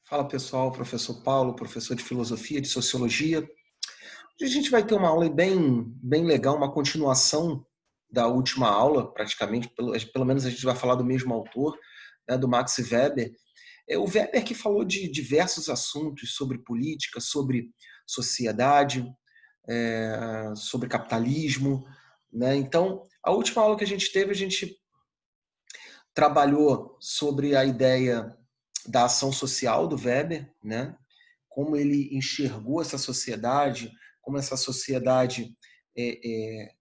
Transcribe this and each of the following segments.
Fala pessoal, professor Paulo, professor de filosofia, de sociologia. Hoje a gente vai ter uma aula bem legal, uma continuação da última aula, praticamente, pelo menos a gente vai falar do mesmo autor, né, do Max Weber. É o Weber que falou de diversos assuntos sobre política, sobre sociedade, sobre capitalismo, né? Então, a última aula que a gente teve, a gente trabalhou sobre a ideia da ação social do Weber, né? Como ele enxergou essa sociedade, como essa sociedade, é, é,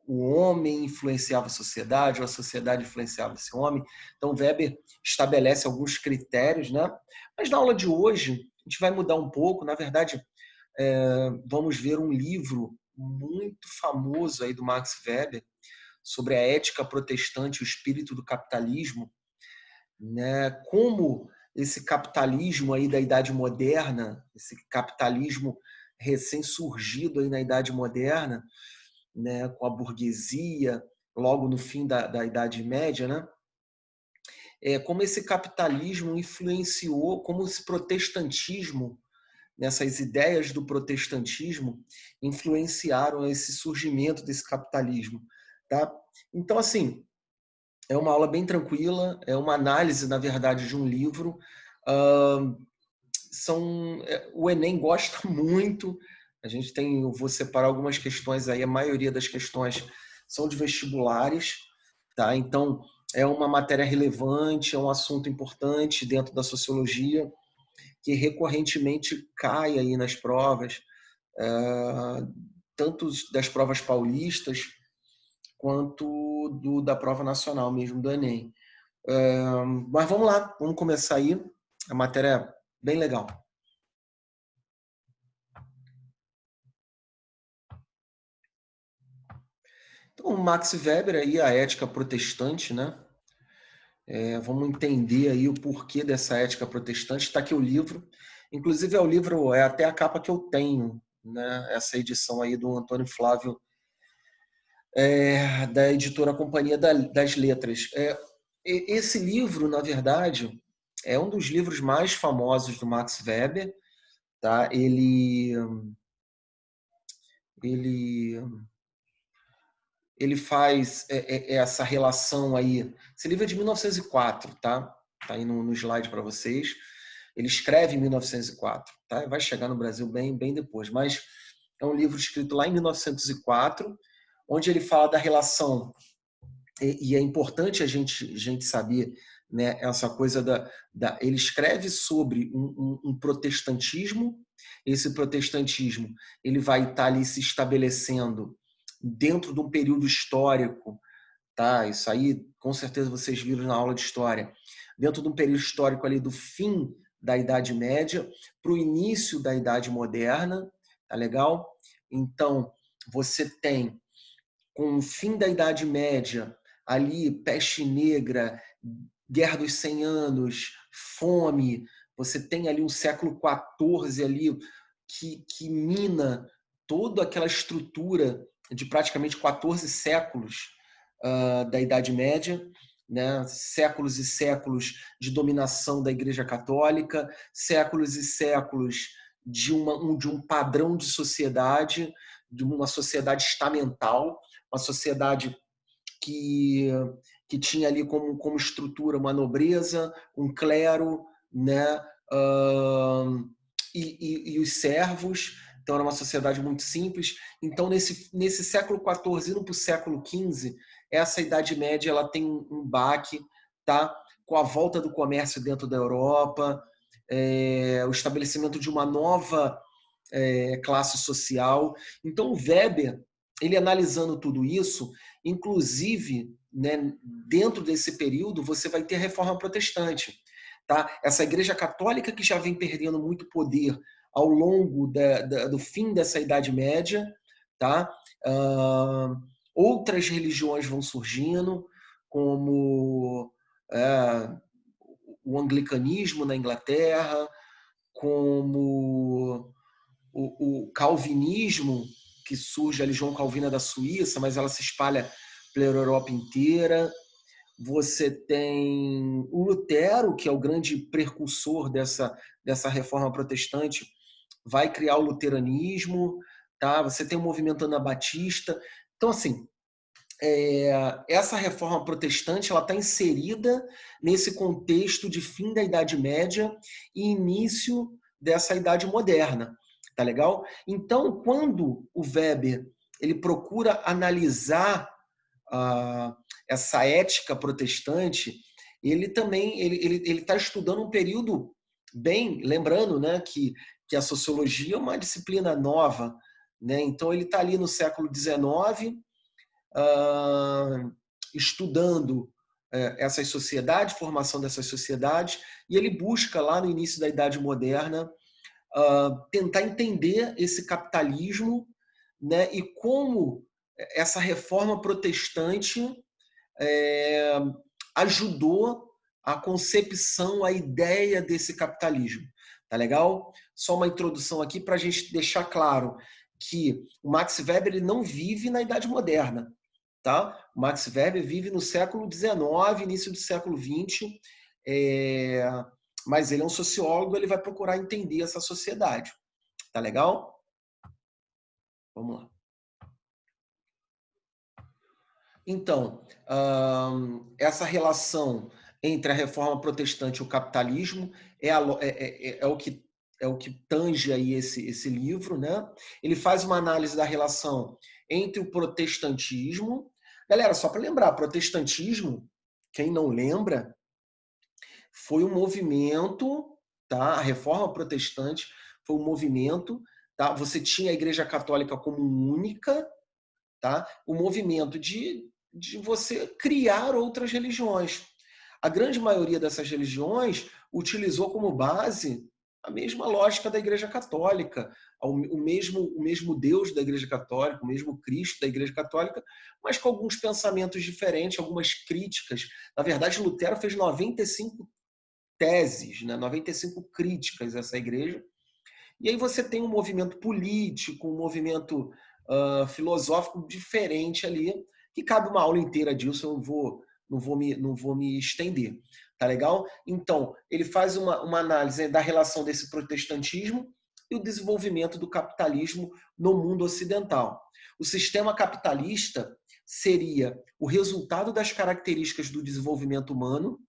o homem influenciava a sociedade, ou a sociedade influenciava esse homem. Então, Weber estabelece alguns critérios, né? Mas na aula de hoje, a gente vai mudar um pouco. Na verdade, vamos ver um livro muito famoso aí do Max Weber sobre a ética protestante e o espírito do capitalismo, né? Como esse capitalismo aí da Idade Moderna, esse capitalismo recém-surgido aí na Idade Moderna, né? Com a burguesia, logo no fim da Idade Média, né? Como esse capitalismo influenciou, como esse protestantismo, nessas ideias do protestantismo, influenciaram esse surgimento desse capitalismo, tá? Então, assim, é uma aula bem tranquila, é uma análise, na verdade, de um livro. Uh, o Enem gosta muito. Eu vou separar algumas questões aí, a maioria das questões são de vestibulares, tá? Então, é uma matéria relevante, é um assunto importante dentro da sociologia, que recorrentemente cai aí nas provas, tanto das provas paulistas, quanto da prova nacional mesmo, do Enem. Mas vamos lá, vamos começar aí. A matéria é bem legal. Então, Max Weber aí, a ética protestante, né? Vamos entender aí o porquê dessa ética protestante. Está aqui o livro. Inclusive, o livro é até a capa que eu tenho, né? Essa edição aí do Antônio Flávio, da editora Companhia das Letras. Esse livro, na verdade, é um dos livros mais famosos do Max Weber, tá? Ele faz essa relação aí. Esse livro é de 1904, tá? Tá aí no slide para vocês. Ele escreve em 1904, tá? Vai chegar no Brasil bem depois, mas é um livro escrito lá em 1904, onde ele fala da relação, e é importante a gente saber, né, essa coisa ele escreve sobre um protestantismo. Esse protestantismo ele vai estar ali se estabelecendo dentro de um período histórico, tá? Isso aí, com certeza vocês viram na aula de história. Dentro de um período histórico ali do fim da Idade Média para o início da Idade Moderna, tá legal? Então, você tem, com o fim da Idade Média, ali, peste negra, Guerra dos 100 Anos, fome, você tem ali um século XIV ali, que mina toda aquela estrutura de praticamente 14 séculos da Idade Média, né? Séculos e séculos de dominação da Igreja Católica, séculos e séculos de um padrão de sociedade, de uma sociedade estamental, uma sociedade que, que tinha ali como estrutura uma nobreza, um clero, né? E os servos. Então era uma sociedade muito simples. Então nesse século XIV, indo para o século XV, essa Idade Média ela tem um baque, tá? Com a volta do comércio dentro da Europa, o estabelecimento de uma nova classe social. Então o Weber, ele analisando tudo isso, inclusive, né, dentro desse período, você vai ter a Reforma Protestante. Tá? Essa Igreja Católica que já vem perdendo muito poder ao longo do fim dessa Idade Média. Tá? Outras religiões vão surgindo, como o anglicanismo na Inglaterra, como o calvinismo, que surge ali, João Calvino é da Suíça, mas ela se espalha pela Europa inteira. Você tem o Lutero, que é o grande precursor dessa reforma protestante, vai criar o luteranismo, tá? Você tem o movimento anabatista. Então, assim, essa reforma protestante ela está inserida nesse contexto de fim da Idade Média e início dessa Idade Moderna, tá legal? Então, quando o Weber ele procura analisar essa ética protestante, ele também ele está estudando um período bem, lembrando, né, que a sociologia é uma disciplina nova, né? Então ele está ali no século XIX, estudando essas sociedades, formação dessas sociedades, e ele busca lá no início da Idade Moderna tentar entender esse capitalismo, né, e como essa reforma protestante ajudou a concepção, a ideia desse capitalismo. Tá legal? Só uma introdução aqui para a gente deixar claro que o Max Weber ele não vive na Idade Moderna. Tá? O Max Weber vive no século XIX, início do século XX, mas ele é um sociólogo, ele vai procurar entender essa sociedade. Tá legal? Vamos lá. Então, essa relação entre a reforma protestante e o capitalismo é o que tange aí esse livro, né? Ele faz uma análise da relação entre o protestantismo. Galera, só para lembrar, protestantismo, quem não lembra, foi um movimento, tá? A reforma protestante foi um movimento, tá? Você tinha a Igreja Católica como única, tá? O movimento de você criar outras religiões. A grande maioria dessas religiões utilizou como base a mesma lógica da Igreja Católica, o mesmo Deus da Igreja Católica, o mesmo Cristo da Igreja Católica, mas com alguns pensamentos diferentes, algumas críticas. Na verdade, Lutero fez 95 teses, né? 95 críticas a essa igreja. E aí você tem um movimento político, um movimento filosófico diferente ali, que cabe uma aula inteira disso, eu não vou me estender. Tá legal? Então, ele faz uma análise da relação desse protestantismo e o desenvolvimento do capitalismo no mundo ocidental. O sistema capitalista seria o resultado das características do desenvolvimento humano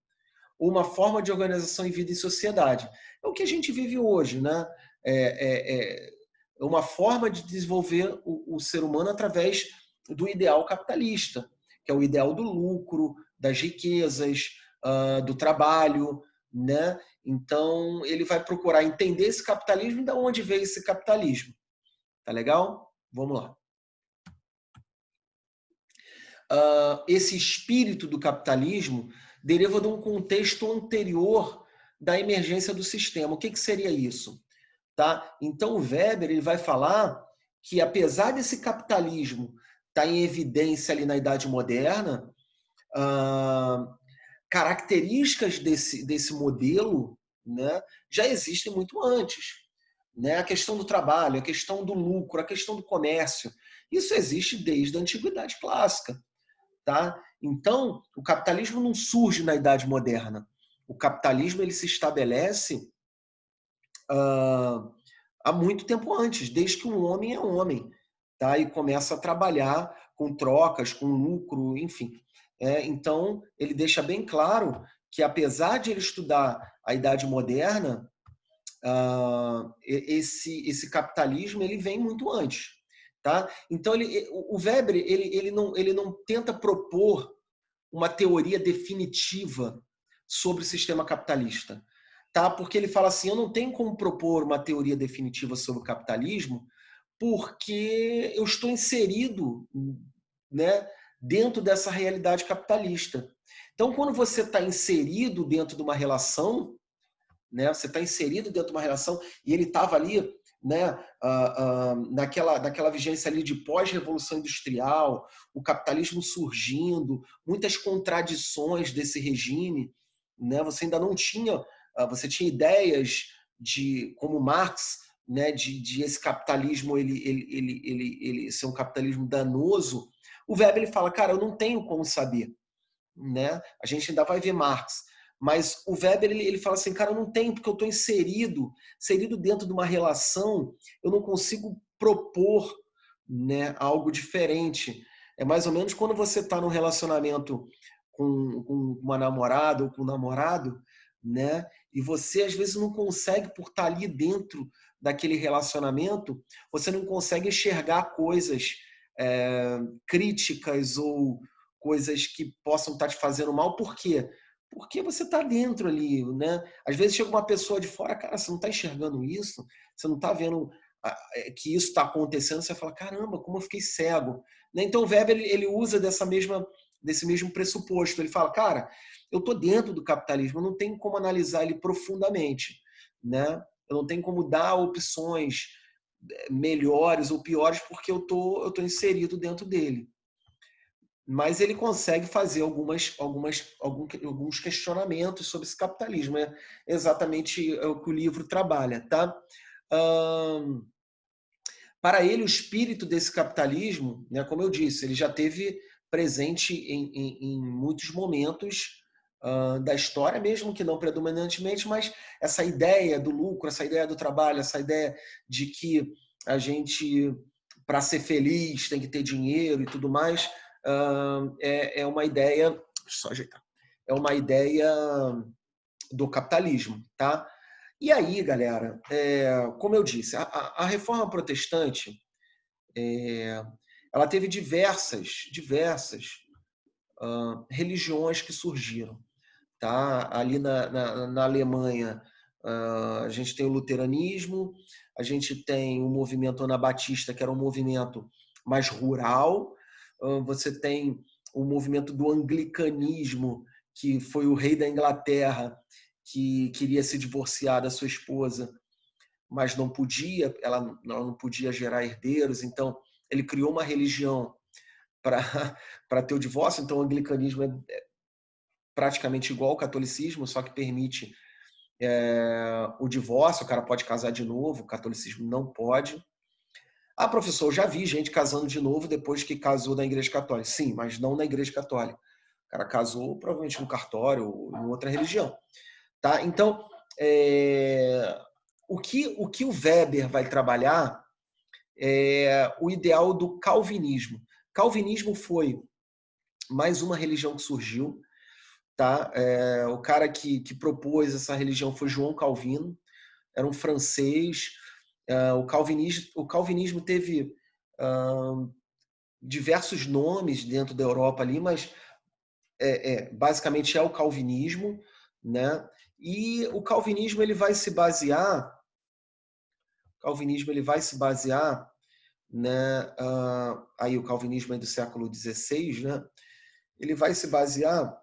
ou uma forma de organização em vida em sociedade. É o que a gente vive hoje, né? É uma forma de desenvolver o ser humano através do ideal capitalista, que é o ideal do lucro, das riquezas, do trabalho, né? Então, ele vai procurar entender esse capitalismo e de onde veio esse capitalismo. Tá legal? Vamos lá. Esse espírito do capitalismo deriva de um contexto anterior da emergência do sistema. O que seria isso? Tá? Então, o Weber ele vai falar que, apesar desse capitalismo estar em evidência ali na Idade Moderna, características desse modelo, né, já existem muito antes. Né? A questão do trabalho, a questão do lucro, a questão do comércio. Isso existe desde a Antiguidade Clássica. Tá? Então, o capitalismo não surge na Idade Moderna. O capitalismo ele se estabelece há muito tempo antes, desde que o homem é homem, tá? E começa a trabalhar com trocas, com lucro, enfim. Então, ele deixa bem claro que, apesar de ele estudar a Idade Moderna, esse capitalismo ele vem muito antes. Tá? Então, o Weber ele não tenta propor uma teoria definitiva sobre o sistema capitalista. Tá? Porque ele fala assim, eu não tenho como propor uma teoria definitiva sobre o capitalismo porque eu estou inserido, né, dentro dessa realidade capitalista. Então, quando você está inserido dentro de uma relação, né, você está inserido dentro de uma relação, e ele estava ali, né, naquela vigência ali de pós-revolução industrial, o capitalismo surgindo, muitas contradições desse regime, né, você ainda não tinha, você tinha ideias de como Marx, né, de esse capitalismo ele ser um capitalismo danoso. O Weber ele fala, cara, eu não tenho como saber, né? A gente ainda vai ver Marx. Mas o Weber, ele fala assim, cara, eu não tenho, porque eu estou inserido dentro de uma relação, eu não consigo propor, né, algo diferente. É mais ou menos quando você está num relacionamento com uma namorada ou com um namorado, né, e você às vezes não consegue, por estar ali dentro daquele relacionamento, você não consegue enxergar coisas críticas ou coisas que possam estar te fazendo mal. Por quê? Porque você está dentro ali, né? Às vezes chega uma pessoa de fora, cara, você não está enxergando isso, você não está vendo que isso está acontecendo, você fala, caramba, como eu fiquei cego. Né? Então o Weber ele usa desse mesmo pressuposto. Ele fala, cara, eu estou dentro do capitalismo, eu não tenho como analisar ele profundamente, né? Eu não tenho como dar opções melhores ou piores porque eu tô inserido dentro dele. Mas ele consegue fazer alguns questionamentos sobre esse capitalismo. É exatamente o que o livro trabalha. Tá? Para ele, o espírito desse capitalismo, né, como eu disse, ele já teve presente em muitos momentos da história, mesmo que não predominantemente, mas essa ideia do lucro, essa ideia do trabalho, essa ideia de que a gente, para ser feliz, tem que ter dinheiro e tudo mais, é uma ideia, deixa eu só ajeitar, é uma ideia do capitalismo, tá? E aí, galera, como eu disse, a reforma protestante, ela teve diversas religiões que surgiram. Tá? Ali na Alemanha, a gente tem o luteranismo, a gente tem o movimento anabatista, que era um movimento mais rural, você tem o movimento do anglicanismo, que foi o rei da Inglaterra, que queria se divorciar da sua esposa, mas não podia, ela não podia gerar herdeiros, então ele criou uma religião para ter o divórcio. Então o anglicanismo é praticamente igual ao catolicismo, só que permite o divórcio, o cara pode casar de novo, o catolicismo não pode. Ah, professor, eu já vi gente casando de novo depois que casou na igreja católica. Sim, mas não na igreja católica. O cara casou provavelmente no cartório ou em outra religião. Tá? Então, o que o Weber vai trabalhar é o ideal do calvinismo. Calvinismo foi mais uma religião que surgiu. Tá? O cara que propôs essa religião foi João Calvino, era um francês. O calvinismo teve diversos nomes dentro da Europa ali, mas basicamente é o calvinismo, né? E o calvinismo ele vai se basear, né? Aí o calvinismo é do século XVI, né? Ele vai se basear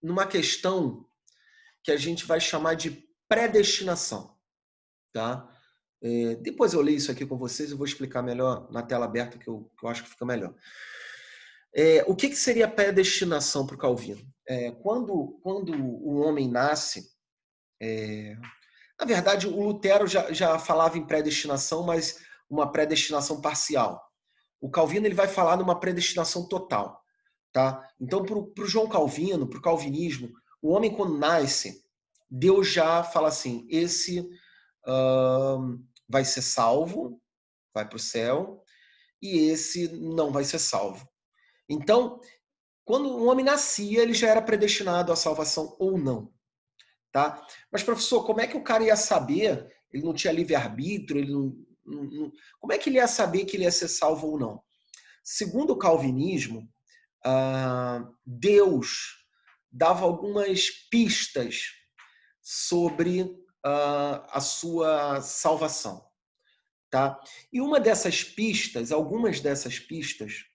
numa questão que a gente vai chamar de predestinação, tá? Depois eu leio isso aqui com vocês e vou explicar melhor na tela aberta, que eu acho que fica melhor. O que seria predestinação para o Calvino? Quando o homem nasce, na verdade o Lutero já falava em predestinação, mas uma predestinação parcial. O Calvino ele vai falar numa predestinação total. Tá? Então, para o João Calvino, para o calvinismo, o homem quando nasce, Deus já fala assim, esse vai ser salvo, vai para o céu, e esse não vai ser salvo. Então, quando o homem nascia, ele já era predestinado à salvação ou não. Tá? Mas, professor, como é que o cara ia saber? Ele não tinha livre-arbítrio, como é que ele ia saber que ele ia ser salvo ou não? Segundo o calvinismo, Deus dava algumas pistas sobre a sua salvação. Tá? E algumas dessas pistas,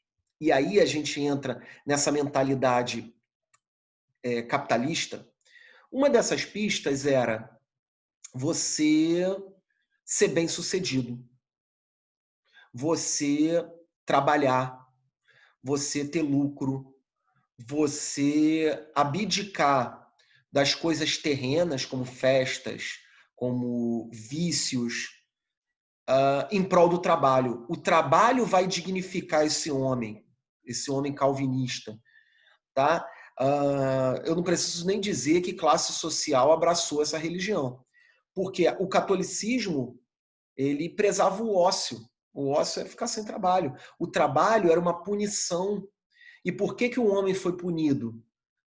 e aí a gente entra nessa mentalidade capitalista, uma dessas pistas era você ser bem-sucedido, você trabalhar, você ter lucro, você abdicar das coisas terrenas, como festas, como vícios, em prol do trabalho. O trabalho vai dignificar esse homem calvinista. tá? Eu não preciso nem dizer que classe social abraçou essa religião, porque o catolicismo ele prezava o ócio. O ócio é ficar sem trabalho. O trabalho era uma punição. E por que o homem foi punido?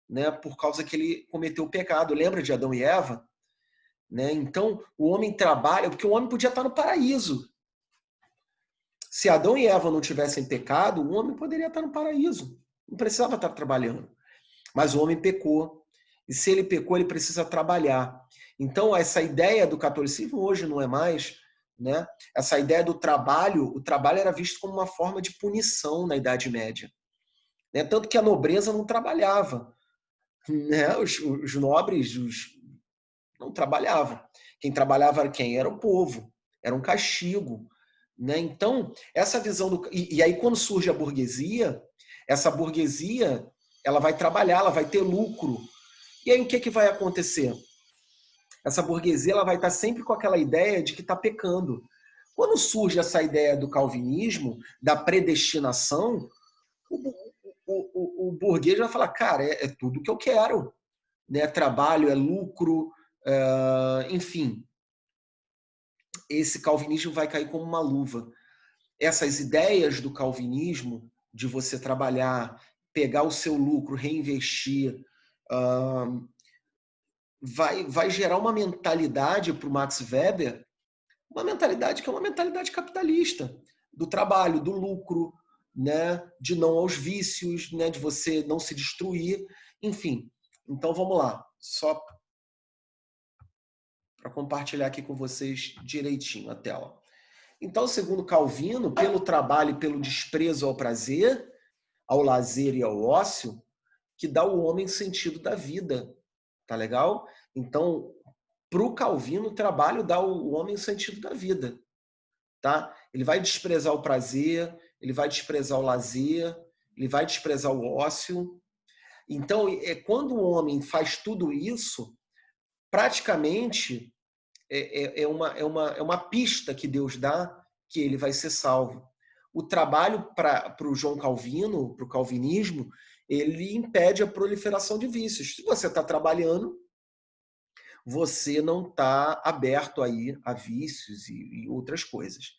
Né? Por causa que ele cometeu o pecado. Lembra de Adão e Eva? Né? Então, o homem trabalha, porque o homem podia estar no paraíso. Se Adão e Eva não tivessem pecado, o homem poderia estar no paraíso. Não precisava estar trabalhando. Mas o homem pecou. E se ele pecou, ele precisa trabalhar. Então, essa ideia do catolicismo hoje não é mais, né? Essa ideia do trabalho, o trabalho era visto como uma forma de punição na Idade Média. Né? Tanto que a nobreza não trabalhava. Né? Os nobres não trabalhavam. Quem trabalhava era quem? Era o povo. Era um castigo. Né? Então, essa visão do... E aí, quando surge a burguesia, essa burguesia ela vai trabalhar, ela vai ter lucro. E aí, o que vai acontecer? Essa burguesia ela vai estar sempre com aquela ideia de que está pecando. Quando surge essa ideia do calvinismo, da predestinação, o burguês vai falar, cara, é tudo que eu quero. Né? Trabalho, é lucro, enfim. Esse calvinismo vai cair como uma luva. Essas ideias do calvinismo, de você trabalhar, pegar o seu lucro, reinvestir, vai gerar uma mentalidade para o Max Weber, uma mentalidade que é uma mentalidade capitalista, do trabalho, do lucro, né, de não aos vícios, né, de você não se destruir, enfim. Então vamos lá, só para compartilhar aqui com vocês direitinho a tela. Então, segundo Calvino, pelo trabalho e pelo desprezo ao prazer, ao lazer e ao ócio, que dá ao homem sentido da vida. Tá legal? Então, para o Calvino, o trabalho dá ao homem o sentido da vida. Tá? Ele vai desprezar o prazer, ele vai desprezar o lazer, ele vai desprezar o ócio. Então, quando o homem faz tudo isso, praticamente é uma pista que Deus dá que ele vai ser salvo. O trabalho para o João Calvino, para o calvinismo, ele impede a proliferação de vícios. Se você está trabalhando, você não está aberto aí a vícios e outras coisas.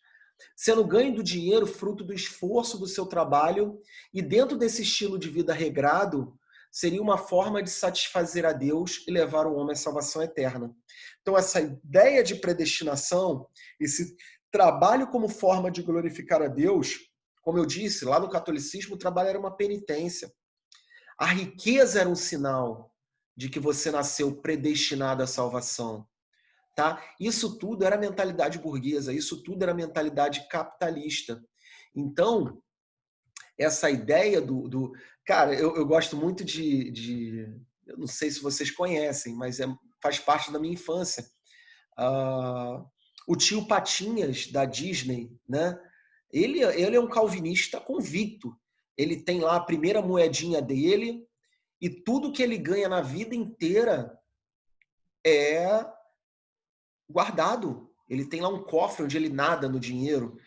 Sendo ganho do dinheiro fruto do esforço do seu trabalho e dentro desse estilo de vida regrado, seria uma forma de satisfazer a Deus e levar o homem à salvação eterna. Então, essa ideia de predestinação, esse trabalho como forma de glorificar a Deus, como eu disse, lá no catolicismo, o trabalho era uma penitência. A riqueza era um sinal de que você nasceu predestinado à salvação. Tá? Isso tudo era mentalidade burguesa, isso tudo era mentalidade capitalista. Então, essa ideia do... Cara, eu gosto muito de... Eu não sei se vocês conhecem, mas faz parte da minha infância. O tio Patinhas, da Disney, né? Ele é um calvinista convicto. Ele tem lá a primeira moedinha dele e tudo que ele ganha na vida inteira é guardado. Ele tem lá um cofre onde ele nada no dinheiro.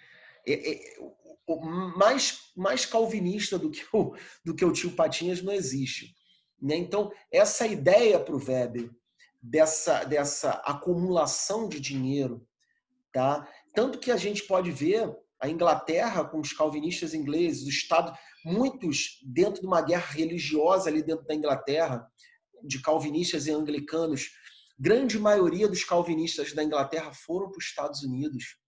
Mais calvinista do que o tio Patinhas não existe. Né? Então, essa ideia para o Weber, dessa acumulação de dinheiro, tá? Tanto que a gente pode ver a Inglaterra com os calvinistas ingleses, o Estado, muitos dentro de uma guerra religiosa ali dentro da Inglaterra, de calvinistas e anglicanos, grande maioria dos calvinistas da Inglaterra foram para os Estados Unidos,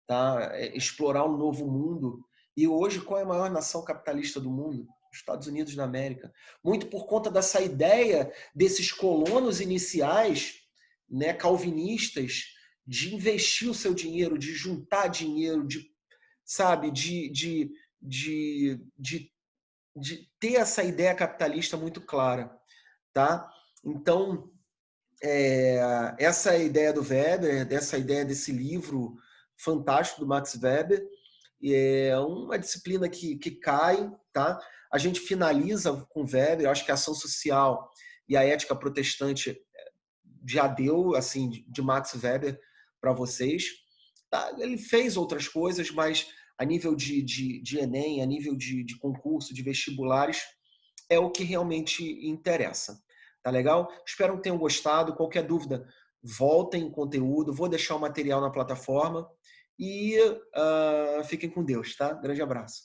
tá? Explorar um novo mundo. E hoje, qual é a maior nação capitalista do mundo? Os Estados Unidos da América. Muito por conta dessa ideia desses colonos iniciais, né, calvinistas, de investir o seu dinheiro, de juntar dinheiro, sabe, de ter essa ideia capitalista muito clara. Tá? Então, essa ideia do Weber, dessa ideia desse livro fantástico do Max Weber, é uma disciplina que cai, tá? A gente finaliza com Weber, eu acho que a ação social e a ética protestante já deu, assim, de Max Weber para vocês. Tá? Ele fez outras coisas, mas a nível de Enem, a nível de concurso, de vestibulares, é o que realmente interessa. Tá legal? Espero que tenham gostado. Qualquer dúvida, voltem em conteúdo. Vou deixar o material na plataforma. E fiquem com Deus, tá? Grande abraço.